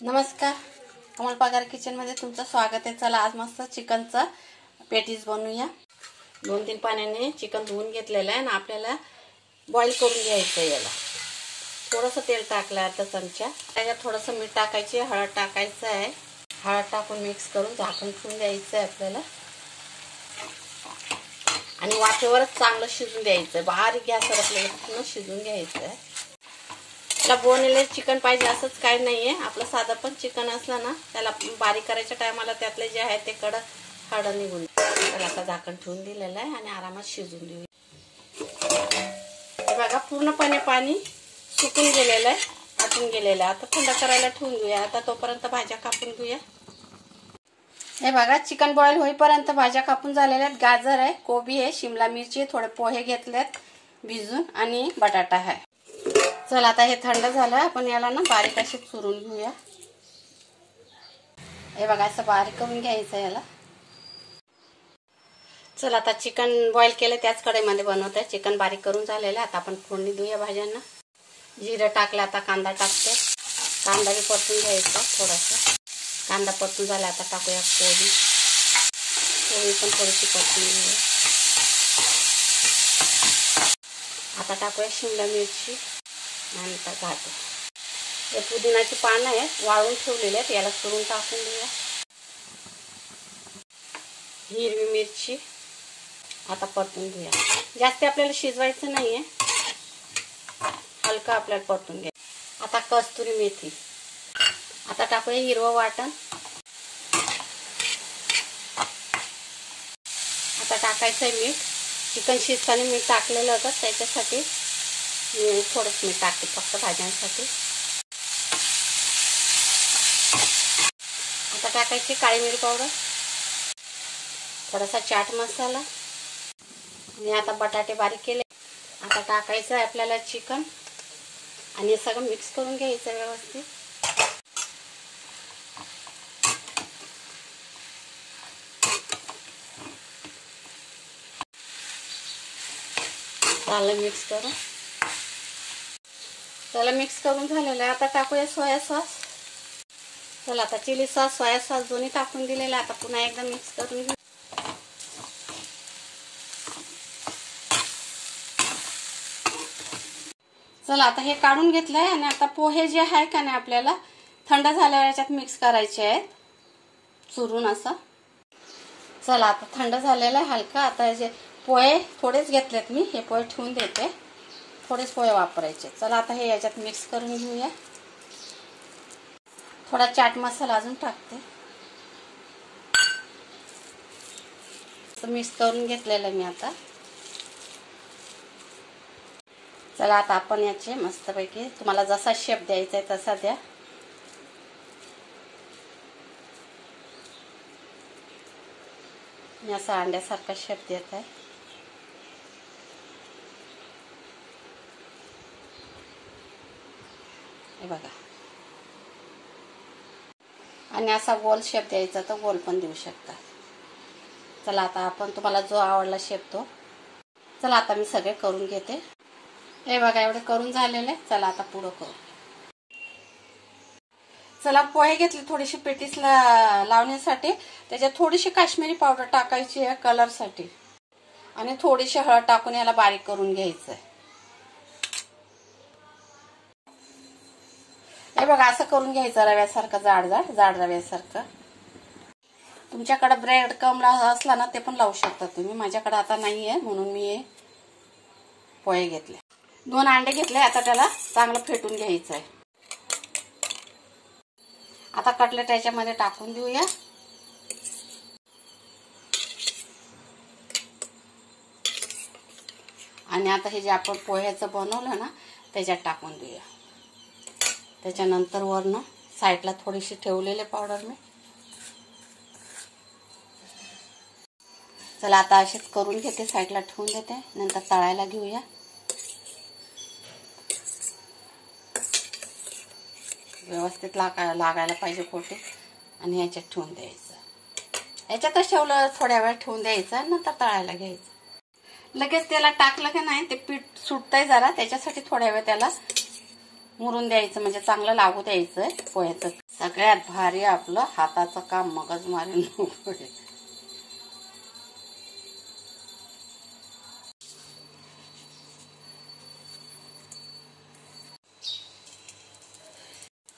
नमस्कार, कमल पगार किचन मध्ये तुमचं स्वागत आहे। चला आज मस्त चिकनचा पॅटीस बनवूया। 2-3 पाण्याने चिकन धुवून घेतलेलं आहे आणि आपल्याला बॉईल करून घ्यायचं आहे। याला थोडंसं तेल टाकलं आता चमचा, त्याच्यात थोडंसं मीठ टाकायचे, हळद टाकायचं आहे। हळद टाकून मिक्स करून झाकण ठेवून द्यायचं आहे आपल्याला आणि वाफेवरच चांगलं शिजून द्यायचं। बारीक गॅसवर आपल्याला पूर्ण शिजून घ्यायचं आहे। बोनलेस चिकन पाहिजे असंच काही नाहीये, आपलं साधं पण चिकन असलं ना त्याला बारीक करायच्या टायमाला त्यातले जे आहे ते कडक हाड निघून। त्याला आता झाकण ठेवून दिलेलं आहे आणि आरामात शिजून देऊ। हे बघा पूर्णपणे पाणी सुकून गेलेलं आहे, आटून गेलेलं आहे। आता थंड करायला ठेवून देऊया। आता तोपर्यंत भाज्या कापून घेऊया। हे बघा चिकन बॉईल होईपर्यंत भाज्या कापून झालेल्या आहेत। गाजर आहे, कोबी आहे, शिमला मिरची, थोडे पोहे घेतलेत भिजून आणि बटाटा आहे। चला आता हे थंड झालं, आपण याला ना बारीक असे चुरून घेऊया। हे बघा असं बारीक करून घ्यायचं याला। चला आता चिकन बॉईल केलं त्याच कढईमध्ये बनवतोय। चिकन बारीक करून झालेलं आहे। आता आपण फोडणी देऊया भाज्यांना। जिरं टाकलं, आता कांदा टाकते। कांदा भी परतून घ्यायचा थोडासा। कांदा परतून झाला, आता टाकूया कोबी। कोबी पण थोडीशी परतून घेऊया। आता टाकूया शिमला मिरची नंतर घालतो। हे पुदिनाची पानं आहेत, वाळून ठेवलेले आहेत, याला चुरून टाकून देऊया। हिरवी मिरची आता परतून घेऊया। जास्त आपल्याला शिजवायचं नाहीये, हलका आपल्याला परतून घ्या। आता कस्तुरी मेथी, आता टाकूया हिरवं वाटण। आता टाकायचं आहे मीठ। चिकन शिजताना मीठ टाकलेलं होतं, त्याच्यासाठी मी थोडंच मीठ टाकते फक्त भाज्यांसाठी। आता टाकायची काळी मिरी पावडर, थोडासा चाट मसाला आणि आता बटाटे बारीक केले। आता टाकायचं आहे आपल्याला चिकन आणि सगळं मिक्स करून घ्यायचं व्यवस्थित। झालं मिक्स करून, त्याला मिक्स करून झालेलं आहे। आता टाकूया सोया सॉस। चला आता चिली सॉस, सोया सॉस दोन्ही टाकून दिलेलं आहे। आता पुन्हा एकदा मिक्स करून घेऊ। चला आता हे काढून घेतलंय आणि आता पोहे जे आहे का नाही आपल्याला थंड झाल्यावर याच्यात मिक्स करायचे आहेत चुरून असं। चला आता थंड झालेलं आहे हलका। आता जे पोहे थोडेच घेतलेत मी, हे पोहे ठेवून देते, थोडेच पोहे वापरायचे। चला आता हे याच्यात मिक्स करून घेऊया। थोडा चाट मसाला अजून टाकते। मिक्स करून घेतलेलं मी आता। चला आता आपण याचे मस्तपैकी तुम्हाला जसा शेप द्यायचा आहे तसा द्या। मी असा अंड्यासारखा शेप देत आहे। हे बघा, आणि असा गोल शेप द्यायचा तर गोल पण देऊ शकता। चला आता आपण तुम्हाला जो आवडला शेप तो। चला आता मी सगळे करून घेते। हे बघा एवढे करून झालेले। चला आता पुढं करू। चला पोहे घेतले थोडीशी पेटीसला लावण्यासाठी, त्याच्यात थोडीशी काश्मीरी पावडर टाकायची आहे कलरसाठी आणि थोडीशी हळद टाकून याला बारीक करून घ्यायचं आहे। हे बघा असं करून घ्यायचं रव्यासारखं, जाड रव्यासारखं। तुमच्याकडे ब्रेड क्रम्ब असला ना ते पण लावू शकता तुम्ही। माझ्याकडे आता नाहीये म्हणून मी हे पोहे घेतले। 2 अंडे घेतले, आता त्याला चांगलं फेटून घ्यायचं आहे। आता कटलेट याच्यामध्ये टाकून देऊया। आणि आता हे जे आपण पोह्याचं बनवलं ना त्याच्यात टाकून देऊया। त्याच्यानंतर वरनं साईडला थोडीशी ठेवलेले पावडर मी। चला आता असेच करून घेते, साईडला ठेवून देते, नंतर तळायला घेऊया। व्यवस्थित लागायला पाहिजे पोटे आणि याच्यात ठेवून द्यायचं। याच्यातच ठेवलं थोड्या वेळ ठेवून द्यायचं, नंतर तळायला घ्यायचं। लगेच त्याला टाकलं की नाही ते पीठ सुटतंय जरा, त्याच्यासाठी थोड्या वेळ त्याला मुरून द्यायचं, म्हणजे चांगलं लागू द्यायचं पोह्याचं। सगळ्यात भारी आपलं हाताचं काम मगज मारी नको.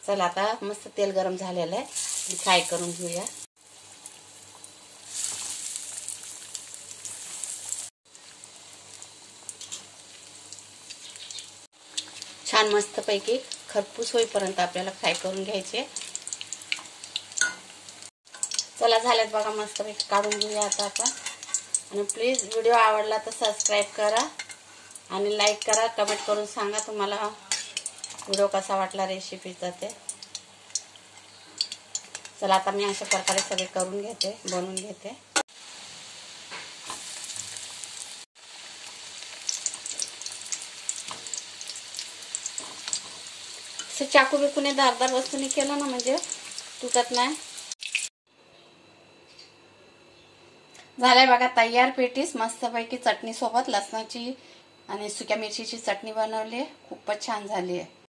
चला आता मस्त तेल गरम झालेलं आहे, फ्राय करून घेऊया. छान मस्तपैकी खरपूस होईपर्यंत आपल्याला फ्राय करून घ्यायचे. चला झाल्यात बघा, मस्तपैकी काढून घेऊया आता आपण. आणि प्लीज व्हिडिओ आवडला तर सबस्क्राईब करा आणि लाईक करा. कमेंट करून सांगा तुम्हाला व्हिडिओ कसा वाटला रेसिपीचा ते. चला आता मी अशा प्रकारे सगळे करून घेते, बनवून घेते. चाकू बिकूने धारदार वस्तूने केलं ना म्हणजे तुटत नाही. झालंय बघा तयार पेटीस. मस्तपैकी चटणी सोबत लसणाची आणि सुक्या मिरचीची चटणी बनवली, खूपच छान झाली आहे.